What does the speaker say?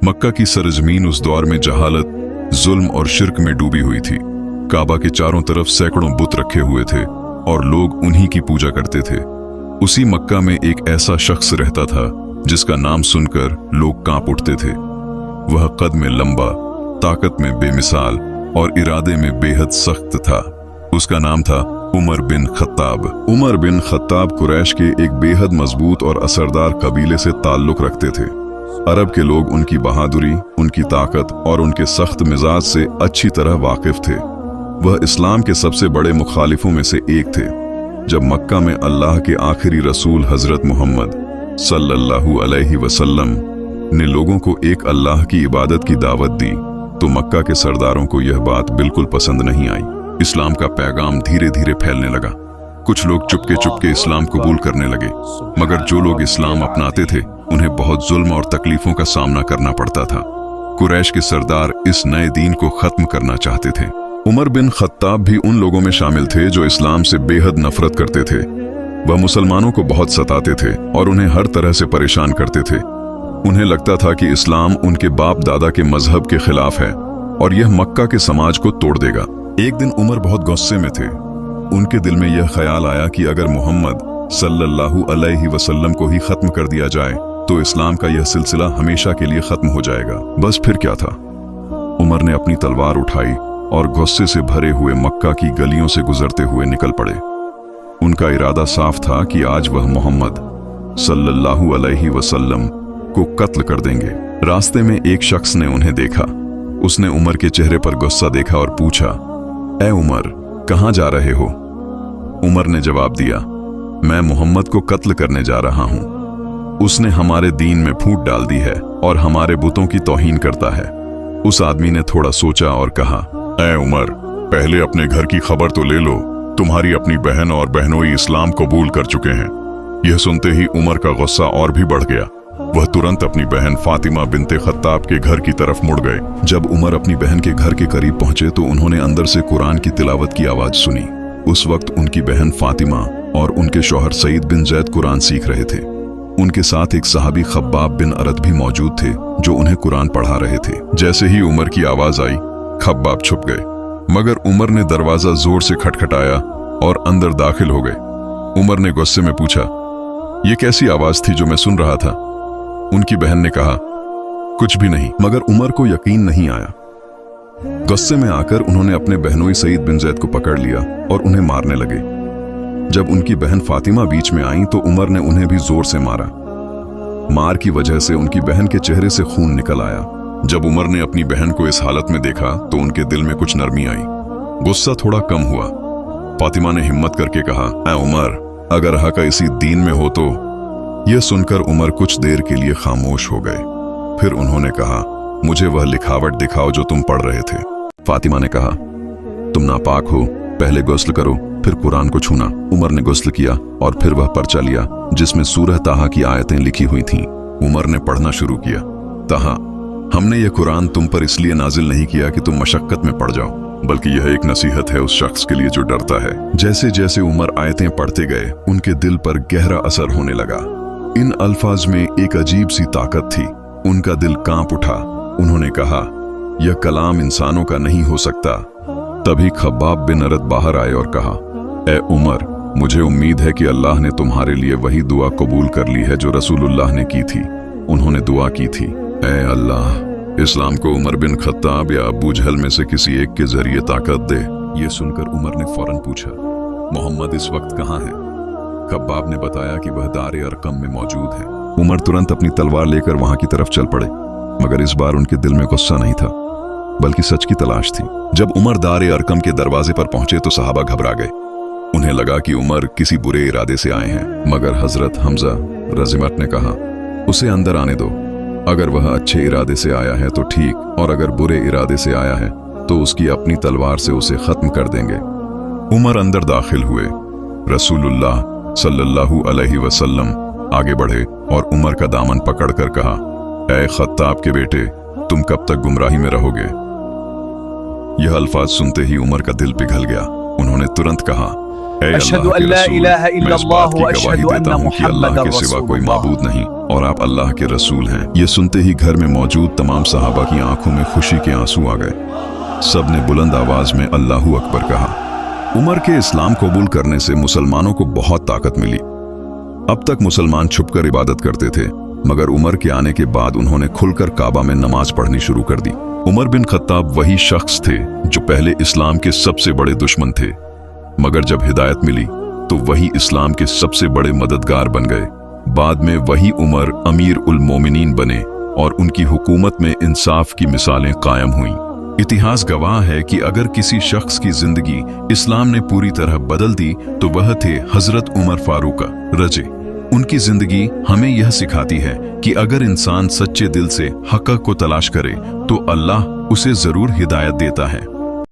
मक्का की सरजमीन उस दौर में जहालत, जुल्म और शिर्क में डूबी हुई थी। काबा के चारों तरफ सैकड़ों बुत रखे हुए थे और लोग उन्हीं की पूजा करते थे। उसी मक्का में एक ऐसा शख्स रहता था जिसका नाम सुनकर लोग कांप उठते थे। वह कद में लंबा, ताकत में बेमिसाल और इरादे में बेहद सख्त था। उसका नाम था Umar bin Khattab. Umar bin Khattab Quraish के एक बेहद मजबूत और असरदार कबीले से ताल्लुक रखते थे। अरब के लोग उनकी बहादुरी, उनकी ताकत और उनके सख्त मिजाज से अच्छी तरह वाकिफ थे। वह इस्लाम के सबसे बड़े मुखालिफों में से एक थे। जब मक्का में अल्लाह के आखिरी रसूल हजरत मोहम्मद सल्लल्लाहु अलैहि वसल्लम ने लोगों को एक अल्लाह की इबादत की दावत दी तो मक्का के सरदारों को यह बात बिल्कुल पसंद नहीं आई। इस्लाम का पैगाम धीरे धीरे फैलने लगा। कुछ लोग चुपके चुपके इस्लाम कबूल करने लगे, मगर जो लोग इस्लाम अपनाते थे उन्हें बहुत जुल्म और तकलीफों का सामना करना पड़ता था। कुरैश के सरदार इस नए दीन को खत्म करना चाहते थे। उमर बिन खत्ताब भी उन लोगों में शामिल थे जो इस्लाम से बेहद नफरत करते थे। वह मुसलमानों को बहुत सताते थे और उन्हें हर तरह से परेशान करते थे। उन्हें लगता था कि इस्लाम उनके बाप दादा के मजहब के खिलाफ है और यह मक्का के समाज को तोड़ देगा। एक दिन उमर बहुत गुस्से में थे। उनके दिल में यह ख्याल आया कि अगर मोहम्मद सल्लल्लाहु अलैहि वसल्लम को ही खत्म कर दिया जाए तो इस्लाम का यह सिलसिला हमेशा के लिए खत्म हो जाएगा। बस फिर क्या था। उमर ने अपनी तलवार उठाई और गुस्से से भरे हुए मक्का की गलियों से गुजरते हुए निकल पड़े। उनका इरादा साफ था कि आज वह मोहम्मद सल्लल्लाहु अलैहि वसल्लम को कत्ल कर देंगे। रास्ते में एक शख्स ने उन्हें देखा। उसने उमर के चेहरे पर गुस्सा देखा और पूछा, ऐ उमर, कहाँ जा रहे हो? उमर ने जवाब दिया, मैं मोहम्मद को कत्ल करने जा रहा हूँ। उसने हमारे दीन में फूट डाल दी है और हमारे बुतों की तौहीन करता है। उस आदमी ने थोड़ा सोचा और कहा, ऐ उमर, पहले अपने घर की खबर तो ले लो। तुम्हारी अपनी बहन और बहनोई इस्लाम कबूल कर चुके हैं। यह सुनते ही उमर का गुस्सा और भी बढ़ गया। वह तुरंत अपनी बहन फातिमा बिनते खत्ताब के घर की तरफ मुड़ गए। जब उमर अपनी बहन के घर के करीब पहुंचे तो उन्होंने अंदर से कुरान की तिलावत की आवाज सुनी। उस वक्त उनकी बहन फातिमा और उनके शौहर सईद बिन जैद कुरान सीख रहे थे। उनके साथ एक सहाबी खब्बाब बिन अरत भी मौजूद थे जो उन्हें कुरान पढ़ा रहे थे। जैसे ही उमर की आवाज आई, खब्बाब छुप गए, मगर उमर ने दरवाजा जोर से खटखटाया और अंदर दाखिल हो गए। उमर ने गुस्से में पूछा, यह कैसी आवाज थी जो मैं सुन रहा था? उनकी बहन ने कहा, कुछ भी नहीं। मगर उमर को यकीन नहीं आया। गुस्से में आकर उन्होंने अपने बहनोई सईद बिन जैद को पकड़ लिया और उन्हें मारने लगे। जब उनकी बहन फातिमा बीच में आई तो उमर ने उन्हें भी जोर से मारा। मार की वजह से उनकी बहन के चेहरे से खून निकल आया। जब उमर ने अपनी बहन को इस हालत में देखा तो उनके दिल में कुछ नरमी आई। गुस्सा थोड़ा कम हुआ। फातिमा ने हिम्मत करके कहा, ऐ उमर, अगर हक इसी दीन में हो तो। यह सुनकर उमर कुछ देर के लिए खामोश हो गए। फिर उन्होंने कहा, मुझे वह लिखावट दिखाओ जो तुम पढ़ रहे थे। फातिमा ने कहा, तुम नापाक हो, पहले गुस्ल करो फिर कुरान को छूना। उमर ने गुस्ल किया और फिर वह पर्चा लिया जिसमें सूरह ताहा की आयतें लिखी हुई थीं। उमर ने पढ़ना शुरू किया, ताहा, हमने यह कुरान तुम पर इसलिए नाजिल नहीं किया कि तुम मशक्कत में पड़ जाओ, बल्कि यह एक नसीहत है उस शख्स के लिए जो डरता है। जैसे जैसे उमर आयतें पढ़ते गए उनके दिल पर गहरा असर होने लगा। इन अल्फाज में एक अजीब सी ताकत थी। उनका दिल कांप उठा। उन्होंने कहा, यह कलाम इंसानों का नहीं हो सकता। तभी खब्बाब बिन अरत बाहर आए और कहा, ए उमर, मुझे उम्मीद है कि अल्लाह ने तुम्हारे लिए वही दुआ कबूल कर ली है जो रसूलुल्लाह ने की थी। उन्होंने दुआ की थी, ए अल्लाह, इस्लाम को उमर बिन खत्ताब या अबू जहल में से किसी एक के जरिए ताकत दे। ये सुनकर उमर ने फौरन पूछा, मोहम्मद इस वक्त कहाँ है? खब्बाब ने बताया कि वह दारे अरकम में मौजूद है। उमर तुरंत अपनी तलवार लेकर वहां की तरफ चल पड़े, मगर इस बार उनके दिल में गुस्सा नहीं था, बल्कि सच की तलाश थी। जब उमर दारे अरकम के दरवाजे पर पहुंचे तो सहाबा घबरा गए। उन्हें लगा कि उमर किसी बुरे इरादे से आए हैं, मगर हजरत हमजा रज़िमत ने कहा, उसे अंदर आने दो। अगर वह अच्छे इरादे से आया है तो ठीक, और अगर बुरे इरादे से आया है तो उसकी अपनी तलवार से उसे खत्म कर देंगे। उमर अंदर दाखिल हुए। रसूलुल्लाह सल्लल्लाहु अलैहि वसल्लम आगे बढ़े और उमर का दामन पकड़कर कहा, ऐ खत्ताब के बेटे, तुम कब तक गुमराही में रहोगे? यह अल्फाज सुनते ही उमर का दिल पिघल गया। उन्होंने तुरंत कहा, ऐ अल्लाह के रसूल, मैं इस बात की गवाही देता हूँ कि अल्लाह के सिवा कोई माबूद नहीं और आप अल्लाह के रसूल हैं। ये सुनते ही घर में मौजूद तमाम सहाबा की आंखों में खुशी के आंसू आ गए। सब ने बुलंद आवाज में अल्लाहू अकबर कहा। उमर के इस्लाम कबूल करने से मुसलमानों को बहुत ताकत मिली। अब तक मुसलमान छुपकर इबादत करते थे, मगर उमर के आने के बाद उन्होंने खुलकर काबा में नमाज पढ़नी शुरू कर दी। उमर बिन खत्ताब वही शख्स थे जो पहले इस्लाम के सबसे बड़े दुश्मन थे, मगर जब हिदायत मिली तो वही इस्लाम के सबसे बड़े मददगार बन गए। बाद में वही उमर अमीर उल मोमिनीन बने और उनकी हुकूमत में इंसाफ की मिसालें कायम हुईं। इतिहास गवाह है कि अगर किसी शख्स की जिंदगी इस्लाम ने पूरी तरह बदल दी तो वह थे हजरत उमर फारूक रजे। उनकी जिंदगी हमें यह सिखाती है कि अगर इंसान सच्चे दिल से हक़ को तलाश करे तो अल्लाह उसे जरूर हिदायत देता है।